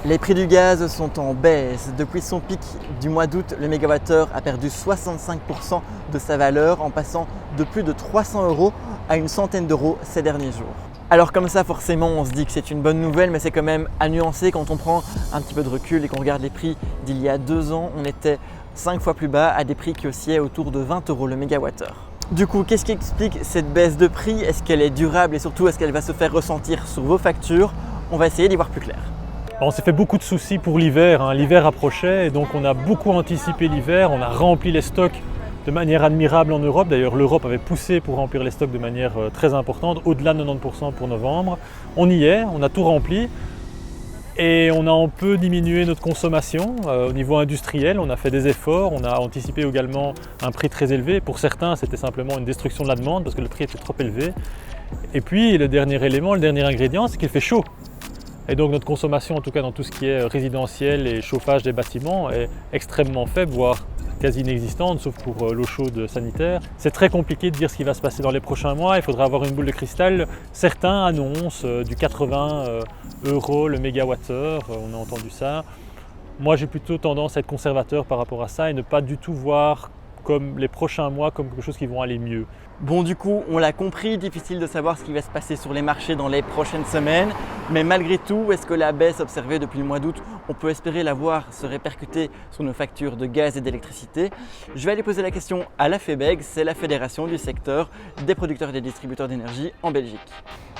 Les prix du gaz sont en baisse. Depuis son pic du mois d'août, le mégawattheure a perdu 65% de sa valeur en passant de plus de 300 € à une centaine d'euros ces derniers jours. Alors comme ça, forcément, on se dit que c'est une bonne nouvelle, mais c'est quand même à nuancer quand on prend un petit peu de recul et qu'on regarde les prix d'il y a 2 ans. On était 5 fois plus bas à des prix qui oscillaient autour de 20 € le mégawattheure. Du coup, qu'est-ce qui explique cette baisse de prix? Est-ce qu'elle est durable et surtout est-ce qu'elle va se faire ressentir sur vos factures? On va essayer d'y voir plus clair. On s'est fait beaucoup de soucis pour l'hiver, l'hiver approchait et donc on a beaucoup anticipé l'hiver, on a rempli les stocks de manière admirable en Europe. D'ailleurs l'Europe avait poussé pour remplir les stocks de manière très importante, au-delà de 90% pour novembre. On y est, on a tout rempli et on a un peu diminué notre consommation au niveau industriel. On a fait des efforts, on a anticipé également un prix très élevé. Pour certains c'était simplement une destruction de la demande parce que le prix était trop élevé. Et puis le dernier élément, le dernier ingrédient, c'est qu'il fait chaud. Et donc notre consommation, en tout cas dans tout ce qui est résidentiel et chauffage des bâtiments, est extrêmement faible, voire quasi inexistante, sauf pour l'eau chaude sanitaire. C'est très compliqué de dire ce qui va se passer dans les prochains mois, il faudra avoir une boule de cristal. Certains annoncent du 80 € le mégawattheure, on a entendu ça. Moi j'ai plutôt tendance à être conservateur par rapport à ça et ne pas du tout voir comme les prochains mois comme quelque chose qui vont aller mieux. Bon, du coup, on l'a compris, difficile de savoir ce qui va se passer sur les marchés dans les prochaines semaines. Mais malgré tout, est-ce que la baisse observée depuis le mois d'août, on peut espérer la voir se répercuter sur nos factures de gaz et d'électricité? Je vais aller poser la question à la FEBEG, c'est la fédération du secteur des producteurs et des distributeurs d'énergie en Belgique.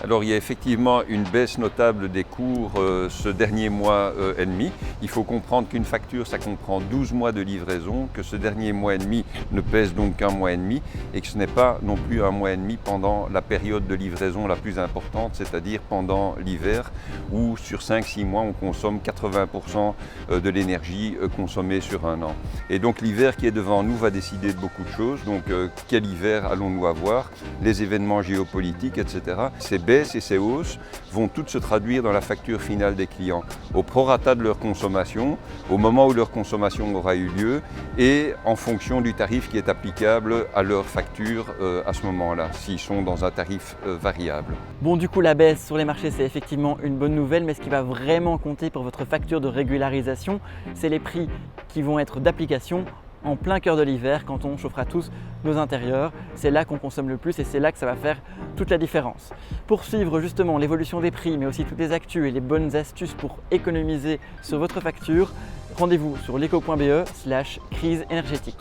Alors il y a effectivement une baisse notable des cours ce dernier mois et demi. Il faut comprendre qu'une facture, ça comprend 12 mois de livraison, que ce dernier mois et demi ne pèse donc qu'un mois et demi et que ce n'est pas non plus un mois et demi pendant la période de livraison la plus importante, c'est-à-dire pendant l'hiver où sur 5-6 mois on consomme 80% de l'énergie consommée sur un an. Et donc l'hiver qui est devant nous va décider de beaucoup de choses. Donc quel hiver allons-nous avoir? Les événements géopolitiques, etc. Ces baisses et ces hausses vont toutes se traduire dans la facture finale des clients, au prorata de leur consommation, au moment où leur consommation aura eu lieu et en fonction du tarif qui est applicable à leur facture à ce moment-là, s'ils sont dans un tarif variable. Bon, du coup, la baisse sur les marchés, c'est effectivement une bonne nouvelle, mais ce qui va vraiment compter pour votre facture de régularisation, c'est les prix qui vont être d'application en plein cœur de l'hiver, quand on chauffera tous nos intérieurs. C'est là qu'on consomme le plus et c'est là que ça va faire toute la différence. Pour suivre justement l'évolution des prix, mais aussi toutes les actus et les bonnes astuces pour économiser sur votre facture, rendez-vous sur leco.be/crise énergétique.